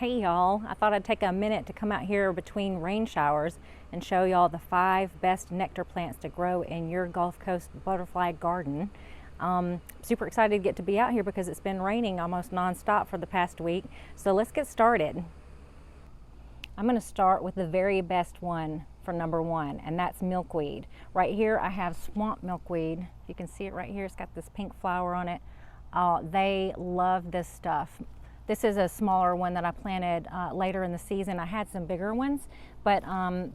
Hey y'all, I thought I'd take a minute to come out here between rain showers and show y'all the 5 best nectar plants to grow in your Gulf Coast butterfly garden. Super excited to get to be out here because it's been raining almost non-stop for the past week. So let's get started. I'm going to start with the very best one for number 1, and that's milkweed. Right here I have swamp milkweed. You can see it right here. It's got this pink flower on it. They love this stuff. This is a smaller one that I planted later in the season. I had some bigger ones, but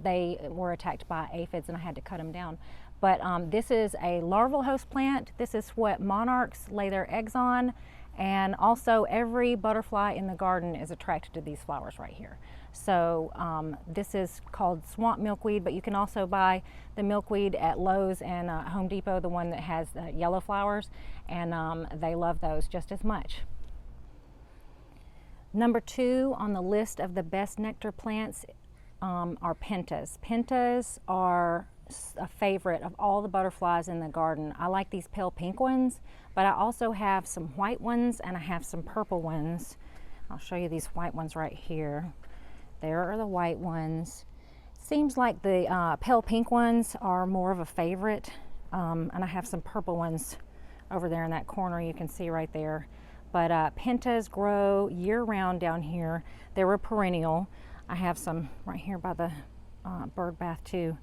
they were attacked by aphids and I had to cut them down. But this is a larval host plant. This is what monarchs lay their eggs on, and also every butterfly in the garden is attracted to these flowers right here. So this is called swamp milkweed, but you can also buy the milkweed at Lowe's and Home Depot, the one that has yellow flowers, and they love those just as much. Number 2 on the list of the best nectar plants are pentas. Pentas are a favorite of all the butterflies in the garden. I like these pale pink ones, but I also have some white ones and I have some purple ones. I'll show you these white ones right here. There are the white ones. Seems like the pale pink ones are more of a favorite, and I have some purple ones over there in that corner you can see right there. But pentas grow year-round down here. They're a perennial. I have some right here by the bird bath too.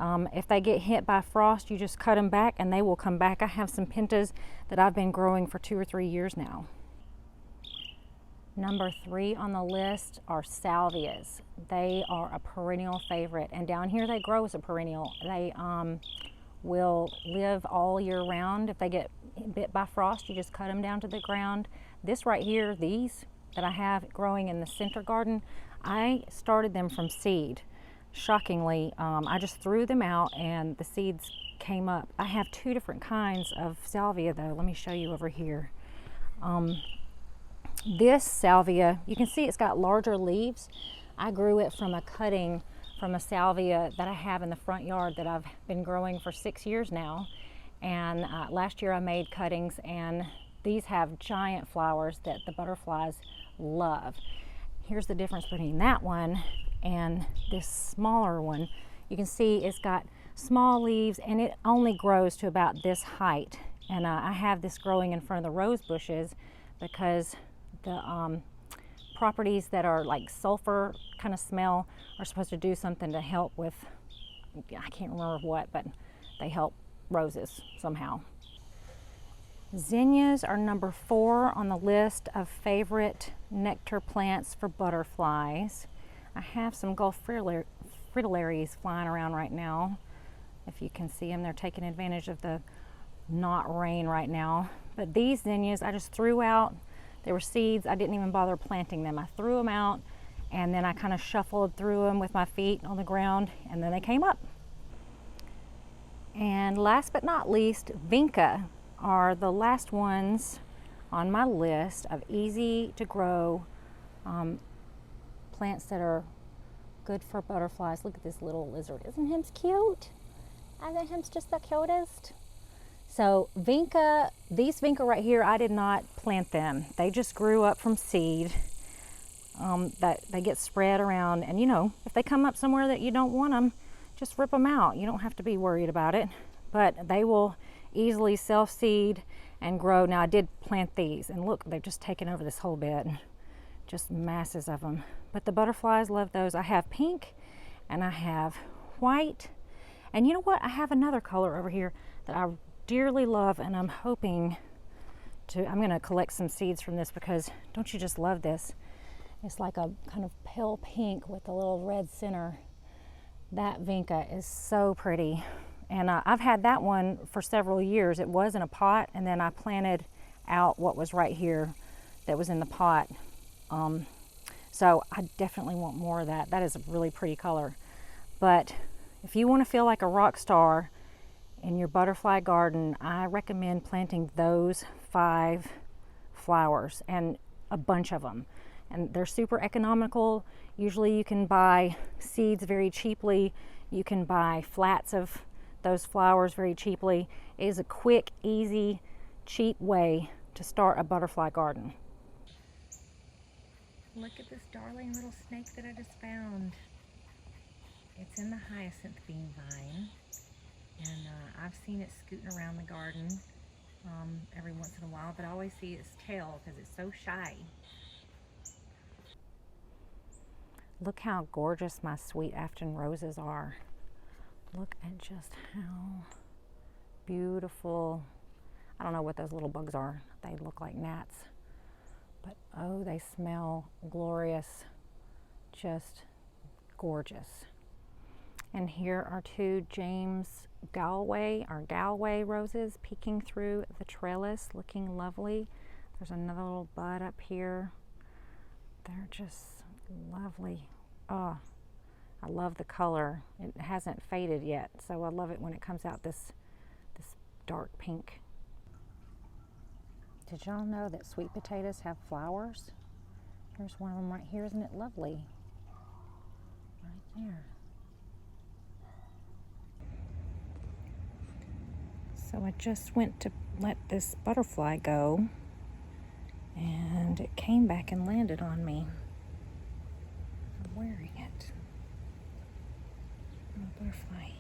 If they get hit by frost, you just cut them back and they will come back. I have some pentas that I've been growing for 2 or 3 years now. Number 3 on the list are salvias. They are a perennial favorite, and down here they grow as a perennial. They will live all year round. If they get bit by frost, you just cut them down to the ground. This right here, these that I have growing in the center garden, I started them from seed. Shockingly, I just threw them out and the seeds came up. I have 2 different kinds of salvia though. Let me show you over here. This salvia, you can see it's got larger leaves. I grew it from a cutting from a salvia that I have in the front yard that I've been growing for 6 years now. And last year I made cuttings, and these have giant flowers that the butterflies love. Here's the difference between that one and this smaller one. You can see it's got small leaves and it only grows to about this height. And I have this growing in front of the rose bushes because the properties that are like sulfur kind of smell are supposed to do something to help with, I can't remember what, but they help roses somehow. Zinnias are number 4 on the list of favorite nectar plants for butterflies. I have some Gulf fritillaries flying around right now. If you can see them, they're taking advantage of the not rain right now. But these zinnias I just threw out. They were seeds. I didn't even bother planting them. I threw them out and then I kind of shuffled through them with my feet on the ground and then they came up. And last but not least, vinca are the last ones on my list of easy to grow plants that are good for butterflies. Look at this little lizard. Isn't him cute? I think him's just the cutest. So vinca, these vinca right here, I did not plant them. They just grew up from seed. That they get spread around, and you know, if they come up somewhere that you don't want them, just rip them out. You don't have to be worried about it, but they will easily self-seed and grow. Now I did plant these, and look, they've just taken over this whole bed, just masses of them. But the butterflies love those. I have pink and I have white, and you know what? I have another color over here that I dearly love, and I'm hoping to, I'm going to collect some seeds from this because don't you just love this? It's like a kind of pale pink with a little red center. That vinca is so pretty, and I've had that one for several years. It was in a pot, and then I planted out what was right here that was in the pot. So I definitely want more of that. That is a really pretty color. But if you want to feel like a rock star in your butterfly garden, I recommend planting those 5 flowers and a bunch of them. And they're super economical. Usually you can buy seeds very cheaply. You can buy flats of those flowers very cheaply. It is a quick, easy, cheap way to start a butterfly garden. Look at this darling little snake that I just found. It's in the hyacinth bean vine, and I've seen it scooting around the garden every once in a while, but I always see its tail because it's so shy. Look how gorgeous my sweet Afton roses are. Look at just how beautiful. I don't know what those little bugs are. They look like gnats. But oh, they smell glorious. Just gorgeous. And here are two Galway roses peeking through the trellis, looking lovely. There's another little bud up here. They're just lovely. Oh, I love the color. It hasn't faded yet, so I love it when it comes out this dark pink. Did y'all know that sweet potatoes have flowers? Here's one of them right here. Isn't it lovely? Right there. So I just went to let this butterfly go, and it came back and landed on me. I'm wearing it. Little butterfly.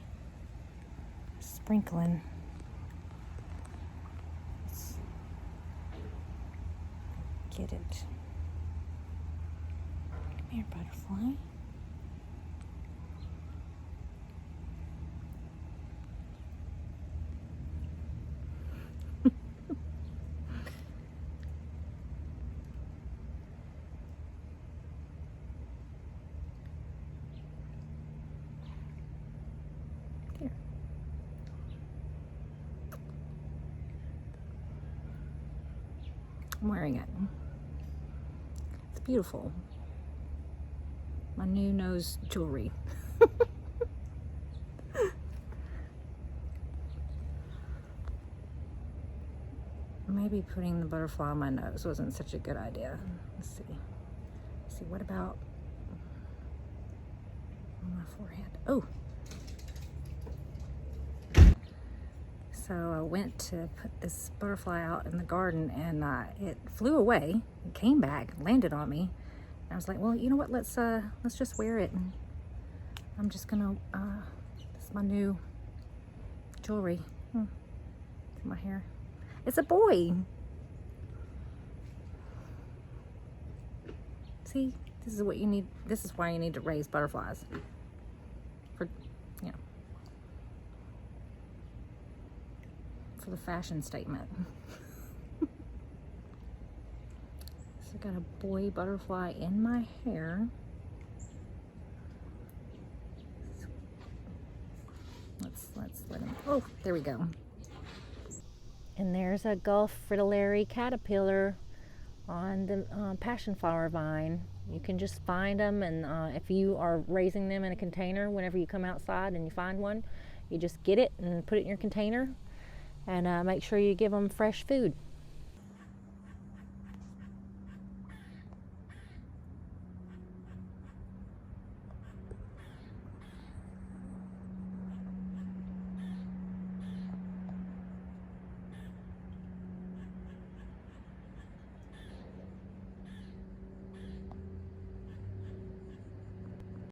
Sprinkling. Let's get it. Come here, butterfly. Here. I'm wearing it. It's beautiful. My new nose jewelry. Maybe putting the butterfly on my nose wasn't such a good idea. Let's see. Let's see, what about on my forehead? Oh! So I went to put this butterfly out in the garden, and it flew away. It came back, landed on me. And I was like, well, you know what? Let's just wear it. And I'm just gonna. This is my new jewelry. My hair. It's a boy. See, this is what you need. This is why you need to raise butterflies. For the fashion statement. So I got a boy butterfly in my hair. Let's let him. Oh, there we go. And there's a Gulf fritillary caterpillar on the passion flower vine. You can just find them, and if you are raising them in a container, whenever you come outside and you find one, you just get it and put it in your container, and make sure you give them fresh food.